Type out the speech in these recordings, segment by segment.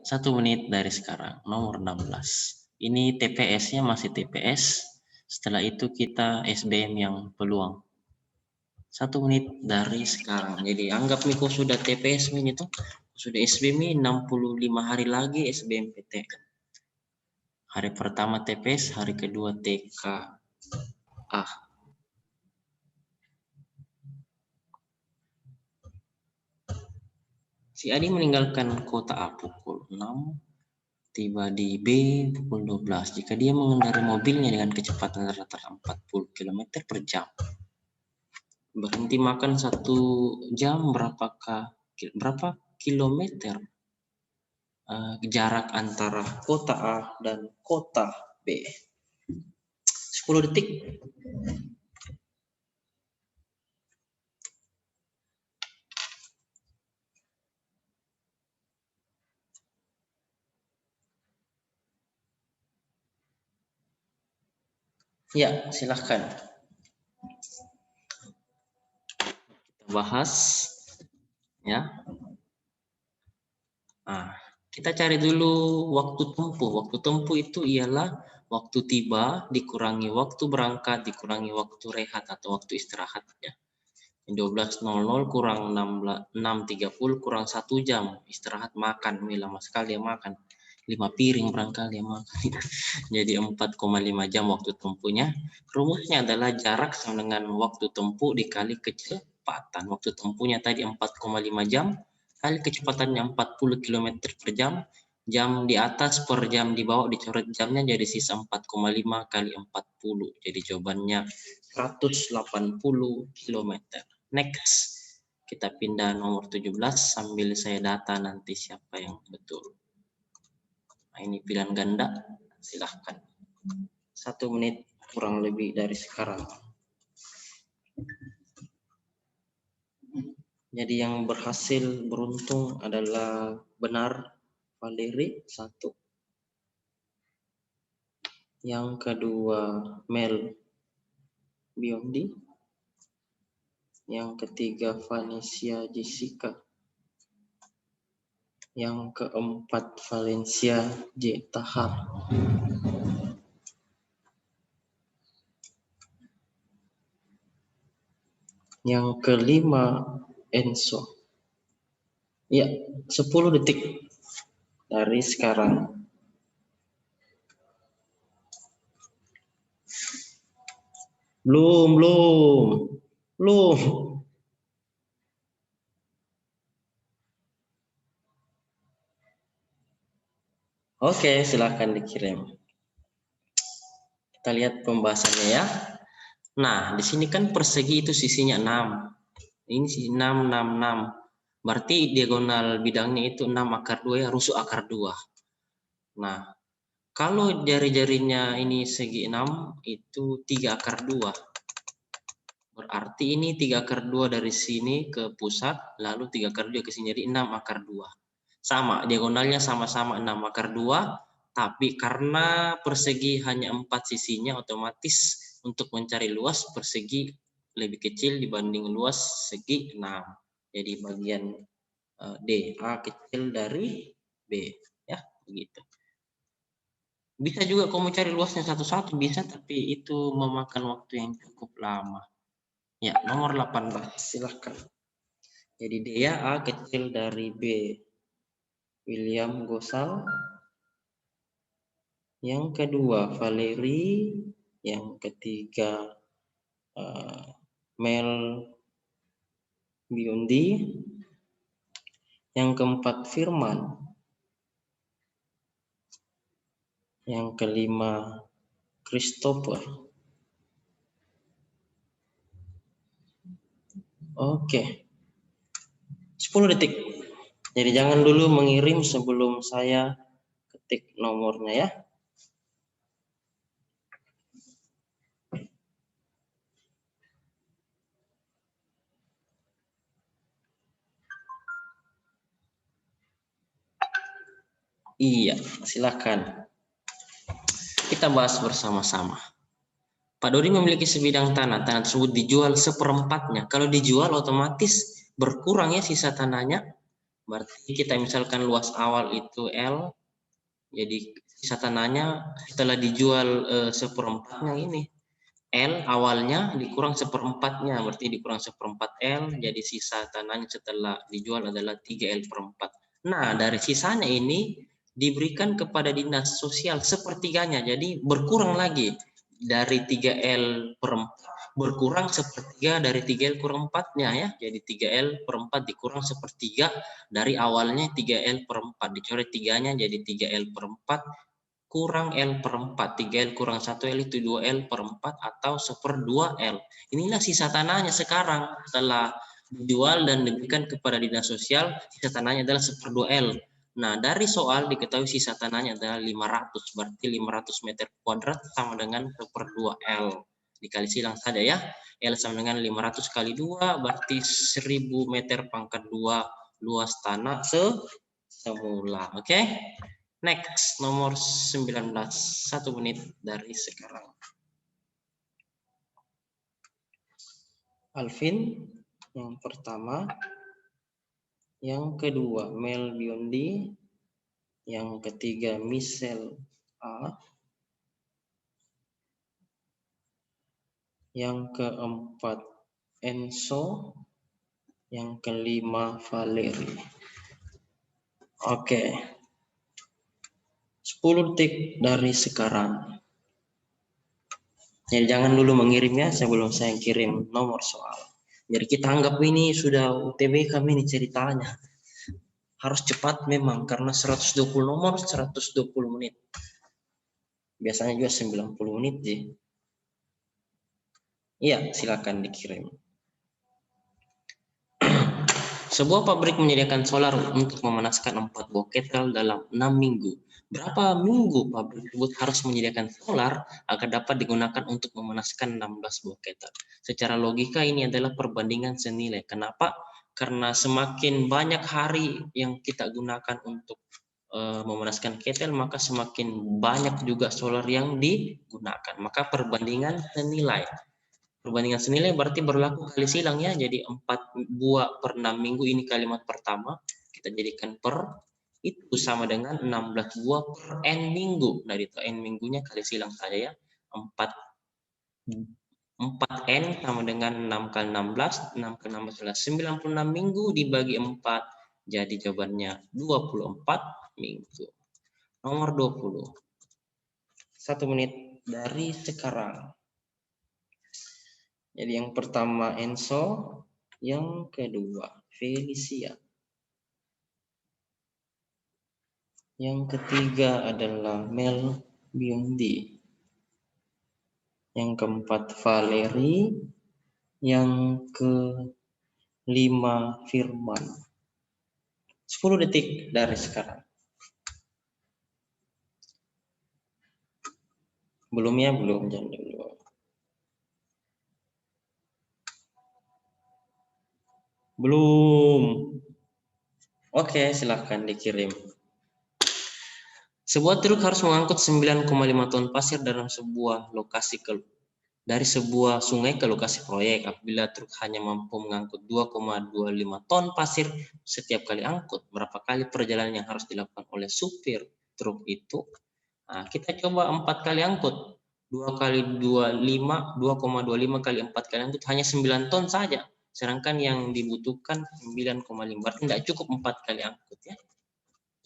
1 menit dari sekarang, nomor 16. Ini TPS-nya masih TPS. Setelah itu kita SBM yang peluang. 1 menit dari sekarang. Jadi anggap Miko sudah TPS ini tuh. Sudah SBM 65 hari lagi SBM PTN. Hari pertama TPS, hari kedua TKA. Si Adi meninggalkan kota A pukul 6. Tiba di B pukul 12 jika dia mengendarai mobilnya dengan kecepatan rata-rata 40 km per jam. Berhenti makan 1 jam berapa kilometer jarak antara kota A dan kota B? 10 detik. Ya, silahkan. Kita bahas ya. Kita cari dulu waktu tempuh. Waktu tempuh itu ialah waktu tiba dikurangi waktu berangkat dikurangi waktu rehat atau waktu istirahat ya. 12.00 kurang 6.30 kurang 1 jam istirahat makan. Ini lama sekali ya makan. 5 piring barangkali ya makan. Jadi 4,5 jam waktu tempuhnya. Rumusnya adalah jarak sama dengan waktu tempuh dikali kecepatan. Waktu tempuhnya tadi 4,5 jam kali kecepatannya 40 km per jam. Jam di atas per jam di bawah dicoret jamnya jadi sisa 4,5 kali 40. Jadi jawabannya 180 km. Next. Kita pindah nomor 17 sambil saya data nanti siapa yang betul. Nah, ini pilihan ganda, silahkan. 1 menit kurang lebih dari sekarang. Jadi yang berhasil beruntung adalah benar Valeri 1. Yang kedua Mel Biondi. Yang ketiga Vanessa Jessica. Yang keempat Valencia J. Tahar. Yang kelima Enzo. Ya, 10 detik dari sekarang. Belum. Oke, silakan dikirim. Kita lihat pembahasannya ya. Nah, di sini kan persegi itu sisinya 6. Ini sisi 6, 6, 6. Berarti diagonal bidangnya itu 6 akar 2 ya, rusuk akar 2. Nah, kalau jari-jarinya ini segi 6, itu 3 akar 2. Berarti ini 3 akar 2 dari sini ke pusat, lalu 3 akar 2 ke sini, jadi 6 akar 2. Sama, diagonalnya sama-sama 6 akar 2, tapi karena persegi hanya 4 sisinya, otomatis untuk mencari luas persegi lebih kecil dibanding luas segi 6. Jadi bagian D, A kecil dari B, ya begitu. Bisa juga kamu cari luasnya satu-satu bisa, tapi itu memakan waktu yang cukup lama. Ya, nomor 18, silahkan. Jadi D ya, A kecil dari B. William Gosal. Yang kedua Valeri. Yang ketiga Mel Biondi. Yang keempat Firman. Yang kelima Christopher. Oke. 10 detik. Jadi jangan dulu mengirim sebelum saya ketik nomornya ya. Iya, silakan. Kita bahas bersama-sama. Pak Dodi memiliki sebidang tanah. Tanah tersebut dijual seperempatnya. Kalau dijual otomatis berkurang ya sisa tanahnya. Berarti kita misalkan luas awal itu L, jadi sisa tanahnya setelah dijual seperempatnya ini. L awalnya dikurang seperempatnya, berarti dikurang seperempat L, jadi sisa tanahnya setelah dijual adalah 3L per 4. Nah, dari sisanya ini diberikan kepada dinas sosial sepertiganya, jadi berkurang lagi dari 3L per 4 berkurang sepertiga dari 3L kurang 4-nya ya. Jadi 3L per 4 dikurang sepertiga dari awalnya 3L per 4. Dicoret 3-nya jadi 3L per 4 kurang L per 4. 3L kurang 1L itu 2L per 4 atau 1/2L. Inilah sisa tanahnya sekarang setelah dijual dan diberikan kepada dinas sosial, sisa tanahnya adalah 1/2L. Nah, dari soal diketahui sisa tanahnya adalah 500, berarti 500 meter kuadrat sama dengan 1/2L. Dikali silang saja ya. L sama dengan 500 kali 2, berarti 1000 meter pangkat 2 luas tanah semula. Oke? Next, nomor 19, 1 menit dari sekarang. Alvin, yang pertama. Yang kedua, Mel Biondi. Yang ketiga, Michelle A. Yang keempat, Enzo. Yang kelima, Valeri. Oke. 10 detik dari sekarang. Jadi jangan dulu mengirimnya sebelum saya kirim nomor soal. Jadi kita anggap ini sudah UTBK ini ceritanya. Harus cepat memang karena 120 nomor 120 menit. Biasanya juga 90 menit sih. Iya, silakan dikirim. Sebuah pabrik menyediakan solar untuk memanaskan 4 buah ketel dalam 6 minggu. Berapa minggu pabrik tersebut harus menyediakan solar agar dapat digunakan untuk memanaskan 16 buah ketel? Secara logika ini adalah perbandingan senilai. Kenapa? Karena semakin banyak hari yang kita gunakan untuk memanaskan ketel, maka semakin banyak juga solar yang digunakan. Maka perbandingan senilai. Perbandingan senilai berarti berlaku kali silang ya. Jadi 4 buah per 6 minggu ini kalimat pertama. Kita jadikan per, itu sama dengan 16 buah per N minggu. Dari itu N minggunya kali silang saja ya. 4N sama dengan 6 kali 16. 6 kali 16 adalah 96 minggu dibagi 4. Jadi jawabannya 24 minggu. Nomor 20. 1 menit dari sekarang. Jadi yang pertama Enzo, yang kedua Felicia. Yang ketiga adalah Mel Biondi. Yang keempat Valeri. Yang kelima Firman. 10 detik dari sekarang. Belum ya, belum, jangan dulu. Belum. Oke, silahkan dikirim. Sebuah truk harus mengangkut 9,5 ton pasir dalam sebuah lokasi dari sebuah sungai ke lokasi proyek. Apabila truk hanya mampu mengangkut 2,25 ton pasir setiap kali angkut, berapa kali perjalanan yang harus dilakukan oleh supir truk itu? Nah, kita coba 4 kali angkut. 2 kali 25, 2,25 kali 4 kali angkut hanya 9 ton saja. Sedangkan yang dibutuhkan 9,5. Berarti tidak cukup 4 kali angkut ya.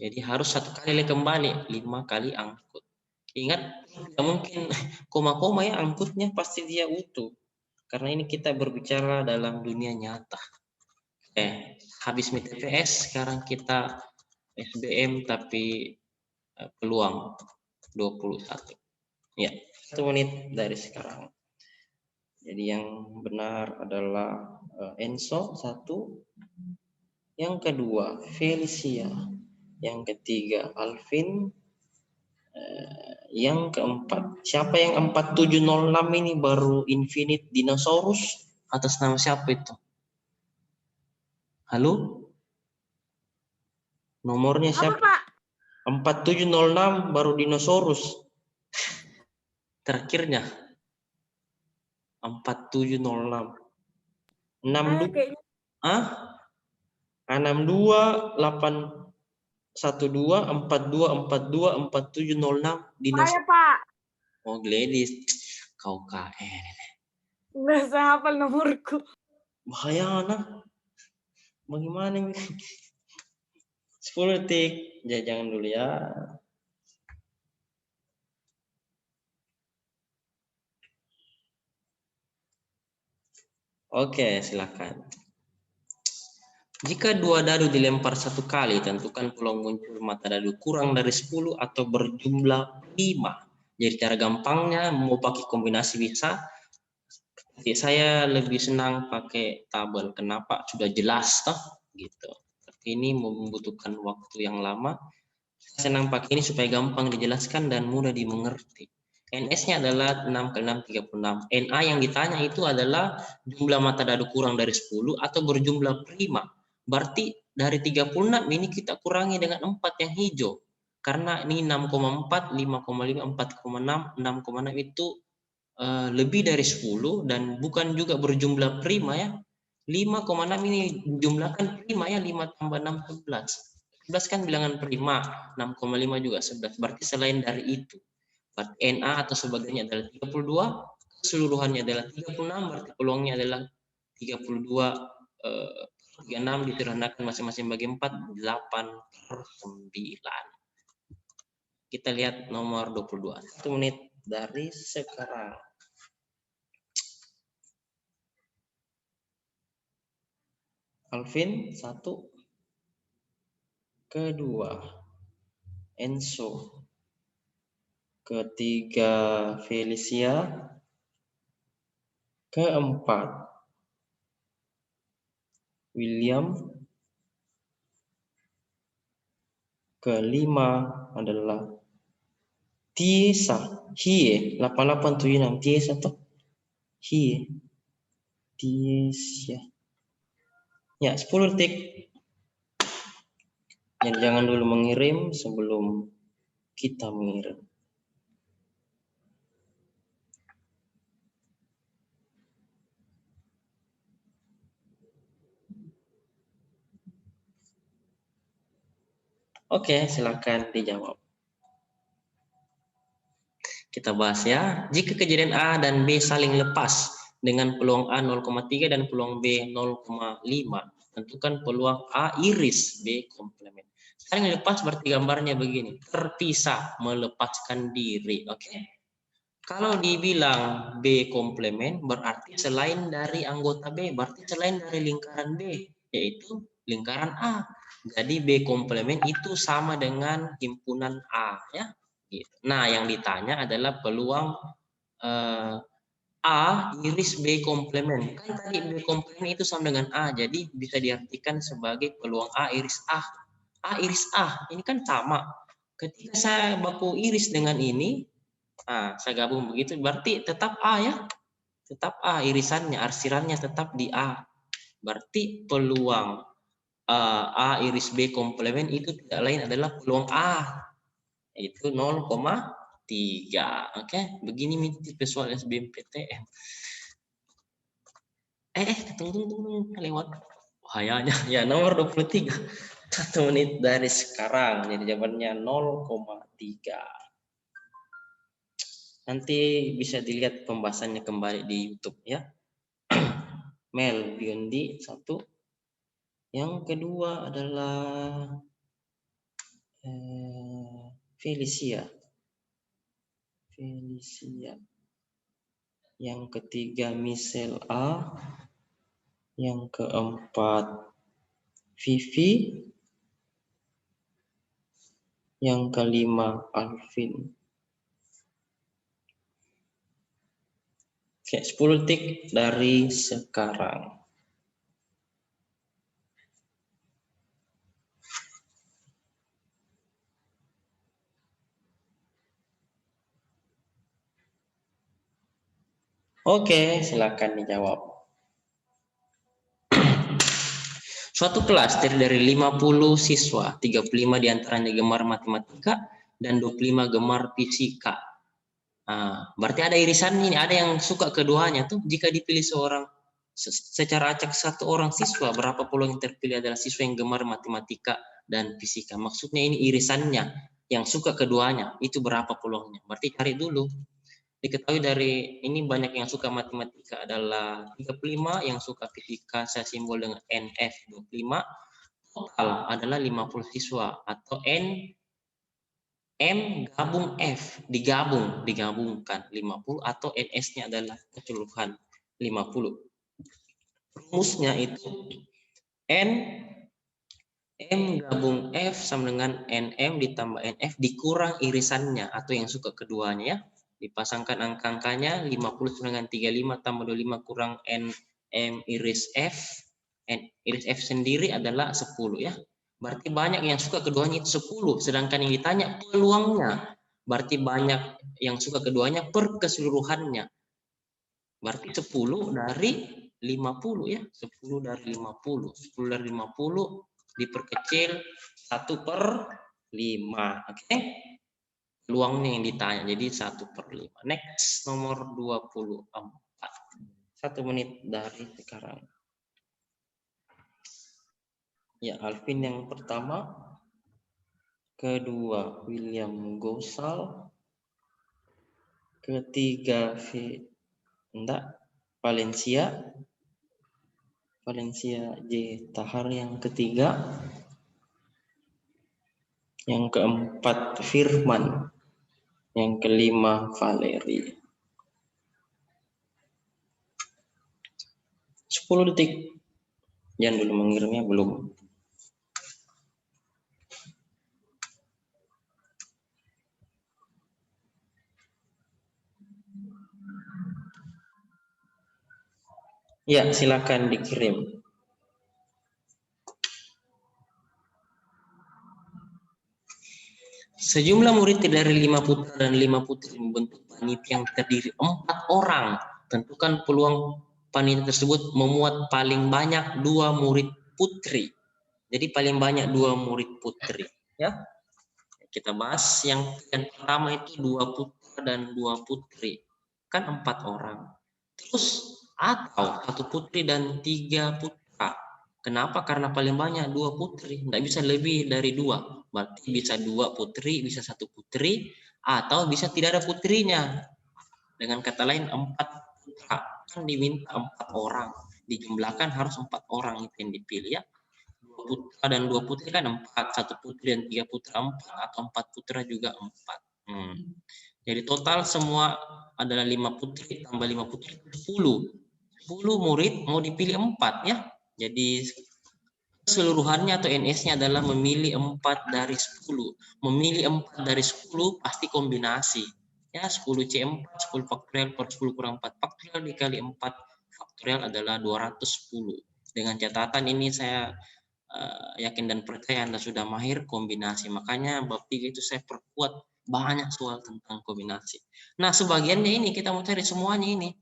Jadi harus 1 kali kembali 5 kali angkut. Ingat, tidak mungkin koma-koma ya angkutnya, pasti dia utuh. Karena ini kita berbicara dalam dunia nyata. Habis MTPS, sekarang kita SBM tapi peluang 21. Ya, 1 menit dari sekarang. Jadi yang benar adalah Enzo 1. Yang kedua Felicia. Yang ketiga Alvin. Yang keempat, siapa yang 4706 ini baru Infinite Dinosaurus? Atas nama siapa itu? Halo? Nomornya siapa? Apa, Pak? 4706 baru Dinosaurus. Terakhirnya 4706. 6 kayaknya. Ah? 62 812 42 42 4706 dinas. Saya, Pak. Oh, Gladys, kau KN. Nggak hafal nomorku. Bahaya nah. Bagaimana ini? 10 detik. Ya, jangan dulu ya. Oke, silakan. Jika dua dadu dilempar satu kali, tentukan peluang muncul mata dadu kurang dari 10 atau berjumlah 5. Jadi cara gampangnya mau pakai kombinasi bisa. Jadi saya lebih senang pakai tabel. Kenapa? Sudah jelas toh, gitu. Tapi ini membutuhkan waktu yang lama. Saya senang pakai ini supaya gampang dijelaskan dan mudah dimengerti. NS-nya adalah 6 kali 6, 36. NA yang ditanya itu adalah jumlah mata dadu kurang dari 10 atau berjumlah prima. Berarti dari 36 ini kita kurangi dengan 4 yang hijau. Karena ini 6,4, 5,5, 4,6, 6,6 itu lebih dari 10 dan bukan juga berjumlah prima ya. 5,6 ini jumlahkan prima ya, 5 tambah 6, 11. 11 kan bilangan prima, 6,5 juga 11. Berarti selain dari itu. NA atau sebagainya adalah 32, keseluruhannya adalah 36, berarti peluangnya adalah 32 36 diteranakan masing-masing bagi 4, 8/9. Kita lihat nomor 22. 1 menit dari sekarang. Alvin 1, kedua Enzo, ketiga Felicia, keempat William, kelima adalah Tiesa, Hie, 8876 Tiesa toh, Hie, Tiesa. Ya, 10 detik. Jadi jangan dulu mengirim sebelum kita mengirim. Oke, silakan dijawab. Kita bahas ya. Jika kejadian A dan B saling lepas dengan peluang A 0,3 dan peluang B 0,5, tentukan peluang A iris, B komplement. Saling lepas berarti gambarnya begini, terpisah, melepaskan diri. Oke. Kalau dibilang B komplement berarti selain dari anggota B, berarti selain dari lingkaran B, yaitu lingkaran A. Jadi B komplement itu sama dengan himpunan A ya. Nah, yang ditanya adalah peluang A iris B komplement. Kan tadi B komplement itu sama dengan A, jadi bisa diartikan sebagai peluang A iris A. A iris A, ini kan sama. Ketika saya baku iris dengan ini, saya gabung begitu, berarti tetap A ya. Tetap A irisannya, arsirannya tetap di A. Berarti peluang A iris B komplement itu tidak lain adalah peluang A. Itu 0,3. Oke, begini tipe soal SBMPTN. Tunggu lewat bahayanya. Ya, nomor 23. 1 menit dari sekarang. Jadi jawabannya 0,3. Nanti bisa dilihat pembahasannya kembali di YouTube ya. Mel Biondi 1. Yang kedua adalah Felicia. Yang ketiga Michelle A. Yang keempat Vivi. Yang kelima Alvin. Oke, 10 detik dari sekarang. Oke, silakan dijawab. Suatu kelas terdiri dari 50 siswa, 35 diantaranya gemar matematika dan 25 gemar fisika. Berarti ada irisan ini, ada yang suka keduanya tuh. Jika dipilih secara acak satu orang siswa, berapa peluang yang terpilih adalah siswa yang gemar matematika dan fisika. Maksudnya ini irisannya, yang suka keduanya, itu berapa peluangnya. Berarti cari dulu. Diketahui dari ini banyak yang suka matematika adalah 35, yang suka fisika saya simbol dengan NF 25, total adalah 50 siswa atau M gabung F, digabungkan 50 atau NS-nya adalah keseluruhan 50. Rumusnya itu N M gabung F sama dengan NM ditambah NF dikurang irisannya atau yang suka keduanya ya. Dipasangkan angka-angkanya 50 dengan 35 tambah 25 kurang NM iris F. Iris F sendiri adalah 10 ya. Berarti banyak yang suka keduanya itu 10, sedangkan yang ditanya peluangnya. Berarti banyak yang suka keduanya per keseluruhannya. Berarti 10 dari 50 ya. 10 dari 50. 10 dari 50 diperkecil 1/5. Oke. Peluangnya yang ditanya. Jadi 1/5. Next, nomor 24. 1 menit dari sekarang. Ya, Alvin yang pertama. Kedua, William Gosal. Ketiga, Valencia J. Tahar yang ketiga. Yang keempat, Firman. Yang kelima, Valeri. 10 detik. Jangan dulu mengirimnya, belum. Ya, silakan dikirim. Sejumlah murid dari 5 putra dan 5 putri membentuk panitia yang terdiri 4 orang. Tentukan peluang panitia tersebut memuat paling banyak 2 murid putri. Jadi paling banyak 2 murid putri. Ya, kita bahas yang pertama itu 2 putra dan 2 putri. Kan 4 orang. Terus atau 1 putri dan 3 putra. Kenapa? Karena paling banyak 2 putri. Tidak bisa lebih dari 2. Berarti bisa 2 putri, bisa 1 putri, atau bisa tidak ada putrinya. Dengan kata lain 4 putra. Kan diminta 4 orang. Dijumlahkan harus 4 orang itu yang dipilih ya. 2 putra dan 2 putri kan 4. 1 putri dan 3 putra 4. Atau 4 putra juga 4. Jadi total semua adalah 5 putri tambah 5 putri 10. 10 murid mau dipilih 4 ya. Jadi keseluruhannya atau NS-nya adalah memilih 4 dari 10. Memilih 4 dari 10 pasti kombinasi. Ya, 10C4, 10 faktorial per 10 kurang 4 faktorial dikali 4 faktorial adalah 210. Dengan catatan ini saya yakin dan percaya Anda sudah mahir kombinasi. Makanya bab 3 itu saya perkuat banyak soal tentang kombinasi. Nah, sebagiannya ini kita mau cari semuanya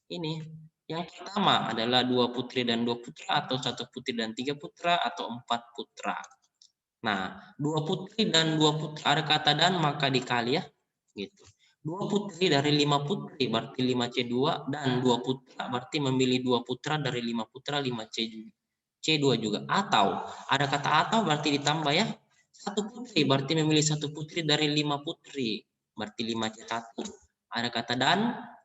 ini. Yang pertama adalah 2 putri dan 2 putra atau 1 putri dan 3 putra atau 4 putra. Nah, 2 putri dan 2 putra ada kata dan maka dikali ya. Gitu. 2 putri dari 5 putri berarti 5C2 dan 2 putra berarti memilih 2 putra dari 5 putra 5C2 juga. Atau ada kata atau berarti ditambah ya. 1 putri berarti memilih 1 putri dari 5 putri berarti 5C1. Ada kata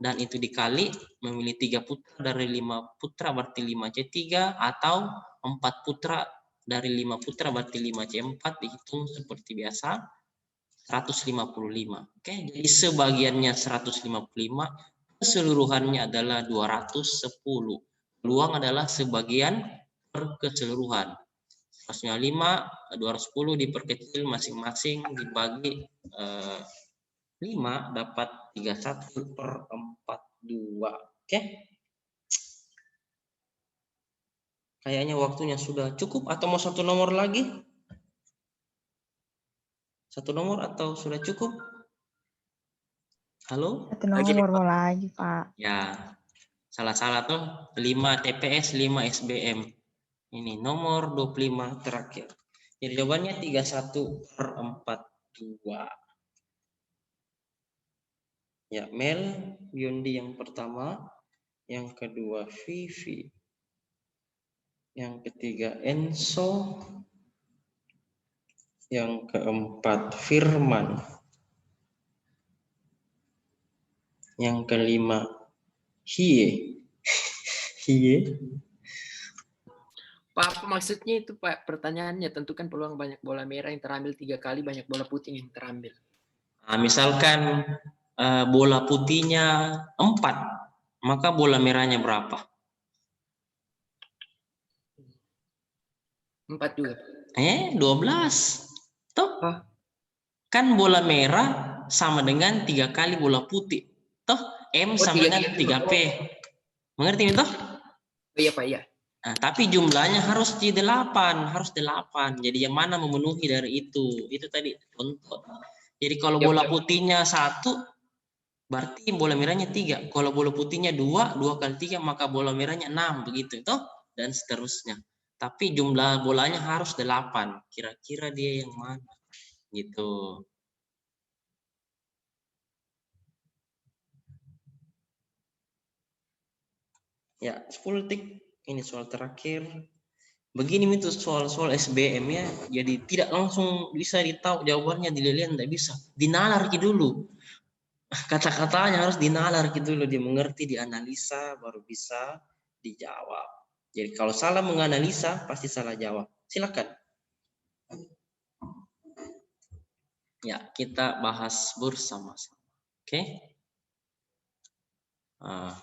dan itu dikali memilih 3 putra dari 5 putra berarti 5C3 atau 4 putra dari 5 putra berarti 5C4 dihitung seperti biasa 155. Oke, jadi sebagiannya 155, keseluruhannya adalah 210. Peluang adalah sebagian per keseluruhan. 105, 210 diperkecil masing-masing dibagi 5 dapat 31/42. Oke. Kayaknya waktunya sudah cukup atau mau 1 nomor lagi? 1 nomor atau sudah cukup? Halo? 1 nomor mau lagi, Pak. Ya. Salah-salah tuh. 5 TPS, 5 SBM. Ini nomor 25 terakhir. Jadi jawabannya 31/42. Ya, Mel Yundi yang pertama, yang kedua Vivi, Yang ketiga Enzo. Yang keempat Firman. Yang kelima Hie. Hie. Pak, apa maksudnya itu Pak? Pertanyaannya tentukan peluang banyak bola merah yang terambil 3 kali, banyak bola putih yang terambil. Nah, misalkan bola putihnya 4, maka bola merahnya berapa? 4 juga. 12. Toh? Kan bola merah sama dengan 3 kali bola putih. Toh? M sama dengan 3P. Mengerti toh? Iya Pak, iya. Nah, tapi jumlahnya harus di 8, harus 8. Jadi yang mana memenuhi dari itu? Itu tadi contoh. Jadi kalau bola putihnya 1, berarti bola merahnya 3. Kalau bola putihnya 2, 2 kali 3 maka bola merahnya 6, begitu toh? Dan seterusnya. Tapi jumlah bolanya harus 8. Kira-kira dia yang mana? Gitu. Ya, 10 detik. Ini soal terakhir. Begini itu soal-soal SBM ya. Jadi tidak langsung bisa ditahu jawabannya, dilihat tidak bisa. Dinalar dulu. Kata-katanya harus dinalar dulu, dia mengerti, dianalisa baru bisa dijawab. Jadi kalau salah menganalisa pasti salah jawab. Silakan. Ya, kita bahas bersama-sama. Oke.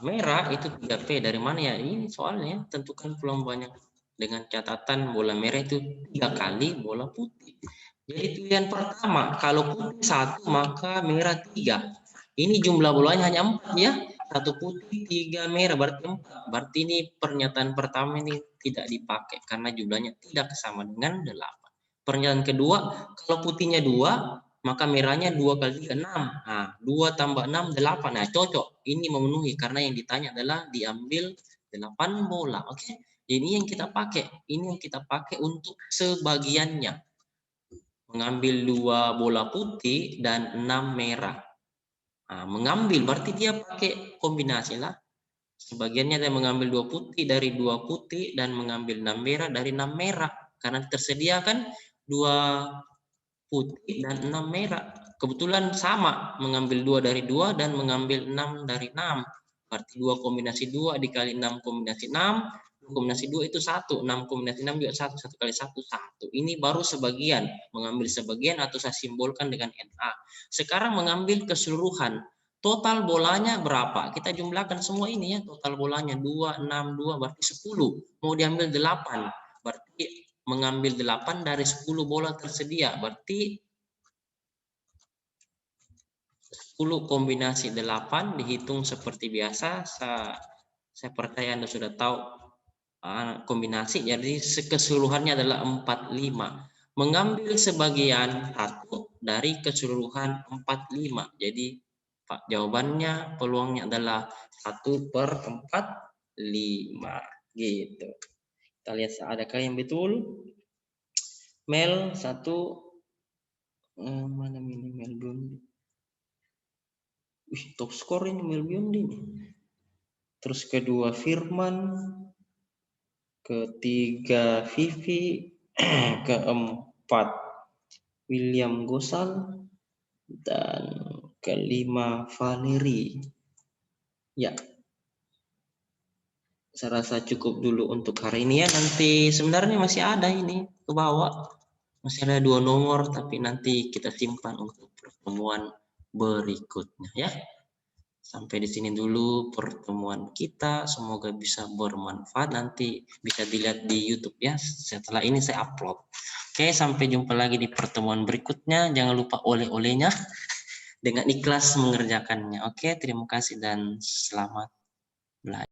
Merah itu 3P dari mana ya? Ini soalnya tentukan peluang banyak dengan catatan bola merah itu 3 kali bola putih. Jadi pilihan pertama, kalau putih 1 maka merah 3. Ini jumlah bolanya hanya 4 ya. 1 putih, 3 merah, berarti 4. Berarti ini pernyataan pertama ini tidak dipakai karena jumlahnya tidak sama dengan 8. Pernyataan kedua, kalau putihnya 2 maka merahnya 2 kali 3, 6. Nah, 2 tambah 6, 8. Nah, cocok. Ini memenuhi karena yang ditanya adalah diambil 8 bola. Oke. Ini yang kita pakai. Ini yang kita pakai untuk sebagiannya. Mengambil 2 bola putih dan 6 merah. Nah, mengambil berarti dia pakai kombinasi lah. Sebagiannya dia mengambil 2 putih dari 2 putih dan mengambil 6 merah dari 6 merah. Karena tersedia kan 2 putih dan 6 merah. Kebetulan sama, mengambil 2 dari 2 dan mengambil 6 dari 6. Berarti 2 kombinasi 2 dikali 6 kombinasi 6, 2 kombinasi 2 itu 1, 6 kombinasi 6 juga 1, 1 kali 1, 1. Ini baru sebagian, mengambil sebagian atau saya simbolkan dengan NA. Sekarang mengambil keseluruhan. Total bolanya berapa? Kita jumlahkan semua ini ya, total bolanya 2, 6, 2 berarti 10. Mau diambil 8, berarti mengambil 8 dari 10 bola tersedia, berarti 10 kombinasi 8 dihitung seperti biasa. Saya percaya Anda sudah tahu kombinasi, jadi keseluruhannya adalah 45. Mengambil sebagian 1 dari keseluruhan 45. Jadi Pak, jawabannya peluangnya adalah 1/45 gitu. Kita lihat adakah yang betul. Mel 1, mana ini Mel Biondi. Top skor ini Mel Biondi nih. Terus kedua Firman, ketiga Vivi, keempat William Gosal, dan kelima Valeri. Ya, saya rasa cukup dulu untuk hari ini ya. Nanti sebenarnya masih ada ini ke bawah. Masih ada 2 nomor, tapi nanti kita simpan untuk pertemuan berikutnya ya. Sampai di sini dulu pertemuan kita. Semoga bisa bermanfaat. Nanti bisa dilihat di YouTube ya. Setelah ini saya upload. Oke, sampai jumpa lagi di pertemuan berikutnya. Jangan lupa oleh-olehnya dengan ikhlas mengerjakannya. Oke, terima kasih dan selamat belajar.